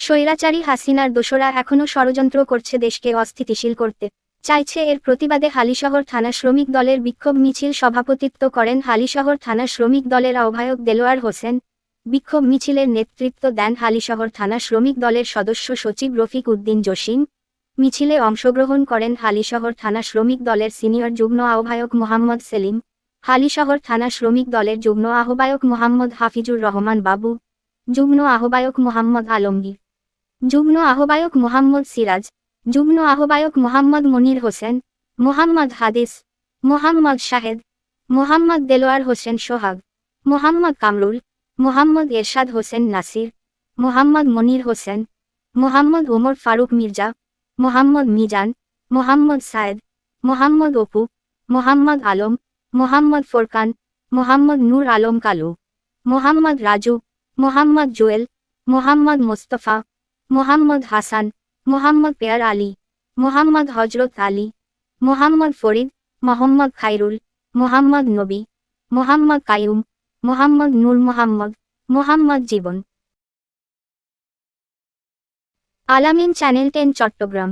স্বৈরাচারী হাসিনার দোসরা এখনও ষড়যন্ত্র করছে দেশকে অস্থিতিশীল করতে চাইছে। এর প্রতিবাদে হালিশহর থানা শ্রমিক দলের বিক্ষোভ মিছিল সভাপতিত্ব করেন হালিশহর থানা শ্রমিক দলের আহ্বায়ক দেলোয়ার হোসেন। বিক্ষোভ মিছিলের নেতৃত্ব দেন হালিশহর থানা শ্রমিক দলের সদস্য সচিব রফিক উদ্দিন জসিম। মিছিলে অংশগ্রহণ করেন হালিশহর থানা শ্রমিক দলের সিনিয়র যুগ্ম আহ্বায়ক মোহাম্মদ সেলিম, হালিশহর থানা শ্রমিক দলের যুগ্ম আহ্বায়ক মোহাম্মদ হাফিজুর রহমান বাবু, যুগ্ম আহ্বায়ক মোহাম্মদ আলমগীর, যুগ্ম আহ্বায়ক মোহাম্মদ সিরাজ, যুগ্ম আহ্বায়ক মোহাম্মদ মনির হোসেন, মোহাম্মদ হাদিস, মোহাম্মদ শাহেদ, মোহাম্মদ দেলোয়ার হোসেন সোহাগ, মোহাম্মদ কামরুল, মোহাম্মদ এরশাদ হোসেন নাসির, মোহাম্মদ মনির হোসেন, মোহাম্মদ ওমর ফারুক মির্জা, মোহাম্মদ মিজান, মোহাম্মদ সায়েদ, মোহাম্মদ অপু, মোহাম্মদ আলম, মোহাম্মদ ফোরকান, মোহাম্মদ নূর আলম কালু, মোহাম্মদ রাজু, মোহাম্মদ জুয়েল, মোহাম্মদ মোস্তফা, মোহাম্মদ হাসান, মোহাম্মদ পেয়ার আলী, মোহাম্মদ হজরত আলী, মোহাম্মদ ফরিদ, মোহাম্মদ খাইরুল, মোহাম্মদ নবী, মোহাম্মদ কায়ুম, মোহাম্মদ নূর মোহাম্মদ, মোহাম্মদ জীবন। আলামিন চ্যানেল 10 চট্টগ্রাম।